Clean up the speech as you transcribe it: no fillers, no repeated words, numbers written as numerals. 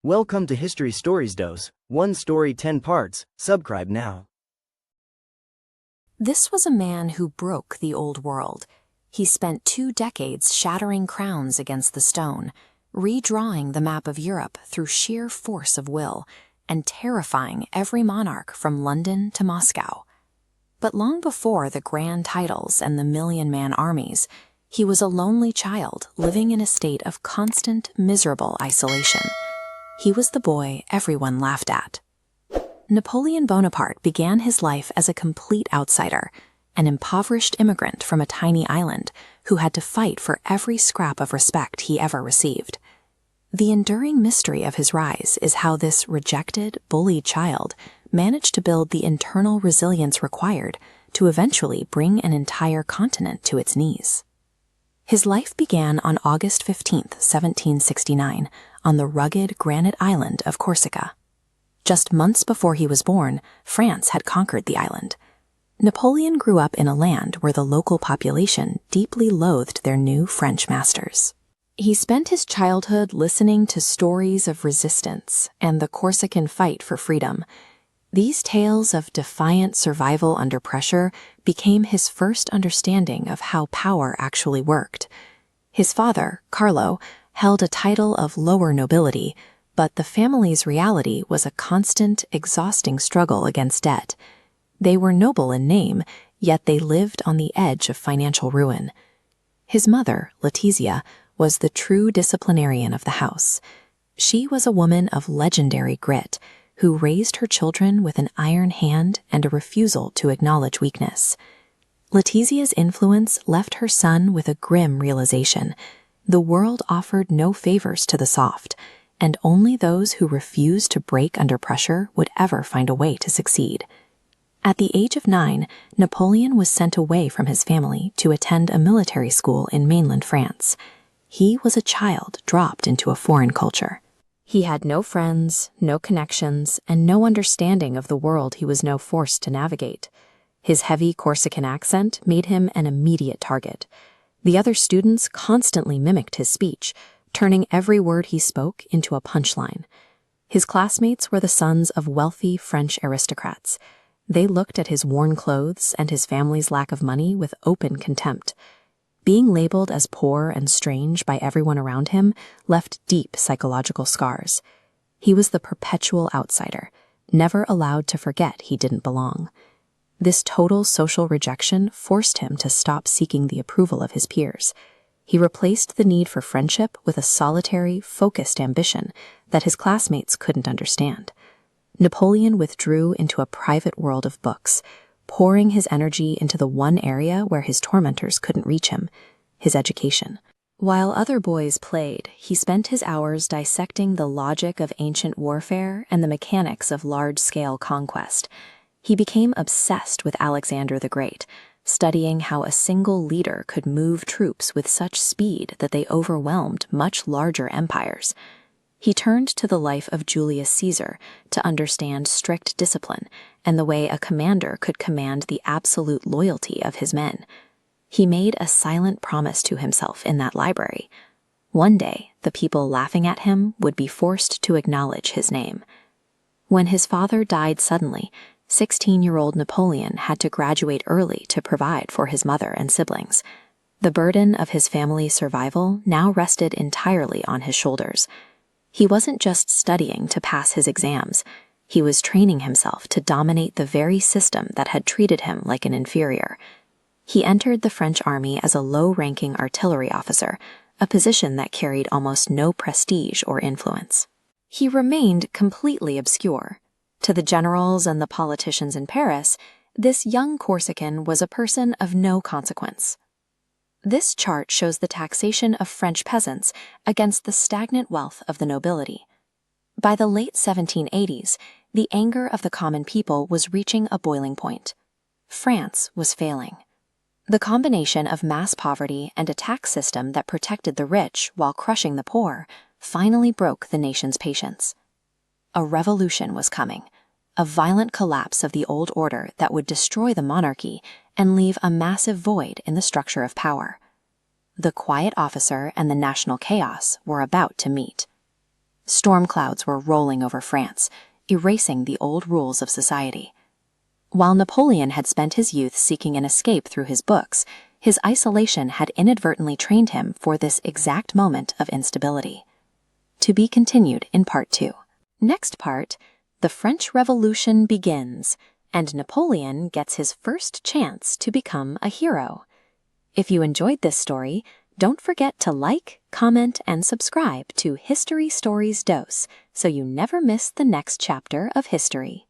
Welcome to History Stories Dose, one story 10 parts, subscribe now. This was a man who broke the old world. He spent 2 decades shattering crowns against the stone, redrawing the map of Europe through sheer force of will, and terrifying every monarch from London to Moscow. But long before the grand titles and the million-man armies, he was a lonely child living in a state of constant, miserable isolation. He was the boy everyone laughed at. Napoleon Bonaparte began his life as a complete outsider, an impoverished immigrant from a tiny island who had to fight for every scrap of respect he ever received. The enduring mystery of his rise is how this rejected, bullied child managed to build the internal resilience required to eventually bring an entire continent to its knees. His life began on August 15, 1769, on the rugged granite island of Corsica. Just months before he was born, France had conquered the island. Napoleon grew up in a land where the local population deeply loathed their new French masters. He spent his childhood listening to stories of resistance and the Corsican fight for freedom. These tales of defiant survival under pressure became his first understanding of how power actually worked. His father, Carlo, held a title of lower nobility, but the family's reality was a constant, exhausting struggle against debt. They were noble in name, yet they lived on the edge of financial ruin. His mother, Letizia, was the true disciplinarian of the house. She was a woman of legendary grit, who raised her children with an iron hand and a refusal to acknowledge weakness. Letizia's influence left her son with a grim realization. The world offered no favors to the soft, and only those who refused to break under pressure would ever find a way to succeed. At the age of 9, Napoleon was sent away from his family to attend a military school in mainland France. He was a child dropped into a foreign culture. He had no friends, no connections, and no understanding of the world he was now forced to navigate. His heavy Corsican accent made him an immediate target. The other students constantly mimicked his speech, turning every word he spoke into a punchline. His classmates were the sons of wealthy French aristocrats. They looked at his worn clothes and his family's lack of money with open contempt. Being labeled as poor and strange by everyone around him left deep psychological scars. He was the perpetual outsider, never allowed to forget he didn't belong. This total social rejection forced him to stop seeking the approval of his peers. He replaced the need for friendship with a solitary, focused ambition that his classmates couldn't understand. Napoleon withdrew into a private world of books, pouring his energy into the one area where his tormentors couldn't reach him, his education. While other boys played, he spent his hours dissecting the logic of ancient warfare and the mechanics of large-scale conquest. He became obsessed with Alexander the Great, studying how a single leader could move troops with such speed that they overwhelmed much larger empires. He turned to the life of Julius Caesar to understand strict discipline and the way a commander could command the absolute loyalty of his men. He made a silent promise to himself in that library. One day, the people laughing at him would be forced to acknowledge his name. When his father died suddenly, 16-year-old Napoleon had to graduate early to provide for his mother and siblings. The burden of his family's survival now rested entirely on his shoulders. He wasn't just studying to pass his exams. He was training himself to dominate the very system that had treated him like an inferior. He entered the French army as a low-ranking artillery officer, a position that carried almost no prestige or influence. He remained completely obscure. To the generals and the politicians in Paris, this young Corsican was a person of no consequence. This chart shows the taxation of French peasants against the stagnant wealth of the nobility. By the late 1780s, the anger of the common people was reaching a boiling point. France was failing. The combination of mass poverty and a tax system that protected the rich while crushing the poor finally broke the nation's patience. A revolution was coming, a violent collapse of the old order that would destroy the monarchy and leave a massive void in the structure of power. The quiet officer and the national chaos were about to meet. Storm clouds were rolling over France, erasing the old rules of society. While Napoleon had spent his youth seeking an escape through his books, his isolation had inadvertently trained him for this exact moment of instability. To be continued in Part 2. Next part, the French Revolution begins, and Napoleon gets his first chance to become a hero. If you enjoyed this story, don't forget to like, comment, and subscribe to History Stories Dose so you never miss the next chapter of history.